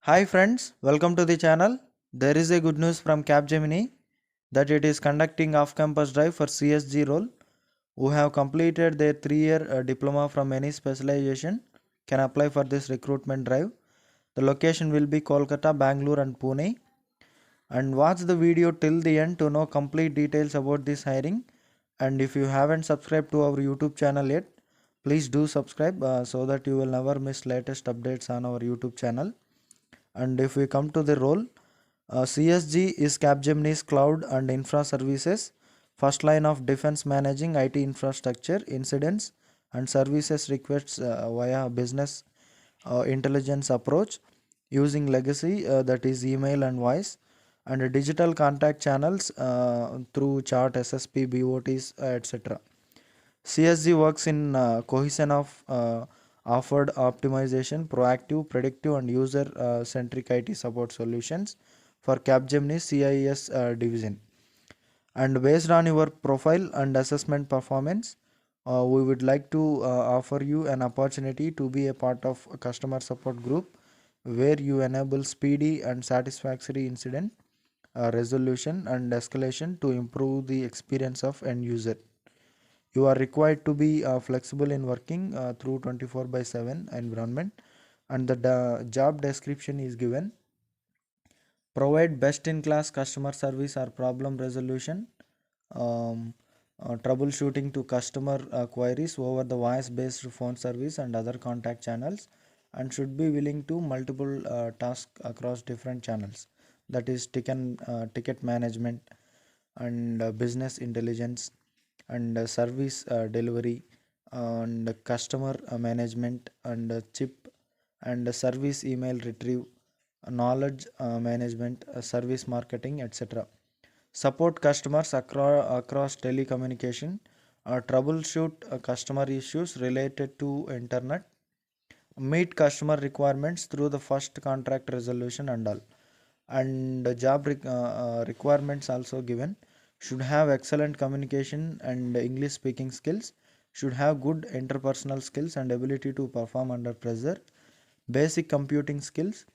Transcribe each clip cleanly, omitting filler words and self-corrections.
Hi friends, welcome to the channel. There is a good news from Capgemini that it is conducting off-campus drive for CSG role. Who have completed their 3-year diploma from any specialization can apply for this recruitment drive. The location will be Kolkata, Bangalore and Pune. And watch the video till the end to know complete details about this hiring. And if you haven't subscribed to our YouTube channel yet, please do subscribe so that you will never miss latest updates on our YouTube channel. And if we come to the role, CSG is Capgemini's cloud and infra services, first line of defense managing IT infrastructure, incidents and services requests via business intelligence approach using legacy that is email and voice and digital contact channels through chat, SSP, BOTs, etc. CSG works in cohesion of offered optimization, proactive, predictive, and user-centric IT support solutions for Capgemini CIS division. And based on your profile and assessment performance, we would like to offer you an opportunity to be a part of a customer support group where you enable speedy and satisfactory incident resolution and escalation to improve the experience of end user. You are required to be flexible in working through 24 by 7 environment, and the job description is given. Provide best in class customer service or problem resolution, um, troubleshooting to customer queries over the voice based phone service and other contact channels, and should be willing to multiple tasks across different channels, that is ticket management and business intelligence and service delivery and customer management and chip and service email retrieve, knowledge management, service marketing, etc. Support customers across telecommunication, troubleshoot customer issues related to internet, meet customer requirements through the first contract resolution and all. And the job requirements also given: should have excellent communication and English speaking skills, should have good interpersonal skills and ability to perform under pressure, basic computing skills,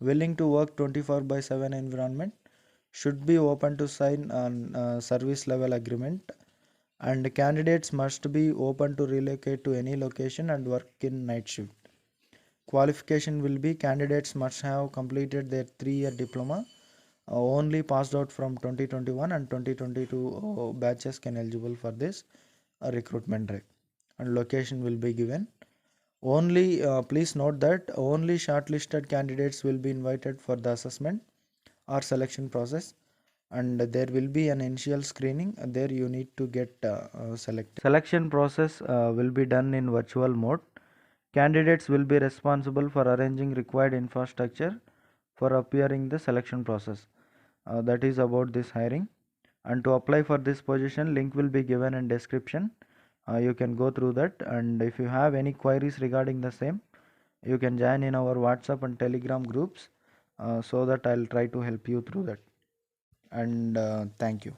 willing to work 24 by 7 environment, should be open to sign on service level agreement, and candidates must be open to relocate to any location and work in night shift. Qualification will be: candidates must have completed their 3-year diploma, only passed out from 2021 and 2022 batches can eligible for this recruitment drive. And location will be given. Only please note that only shortlisted candidates will be invited for the assessment or selection process, and there will be an initial screening. There you need to get selected. Selection process will be done in virtual mode. Candidates will be responsible for arranging required infrastructure for appearing the selection process. That is about this hiring. And to apply for this position, link will be given in description. You can go through that, and if you have any queries regarding the same, you can join in our WhatsApp and Telegram groups so that I'll try to help you through that. And thank you.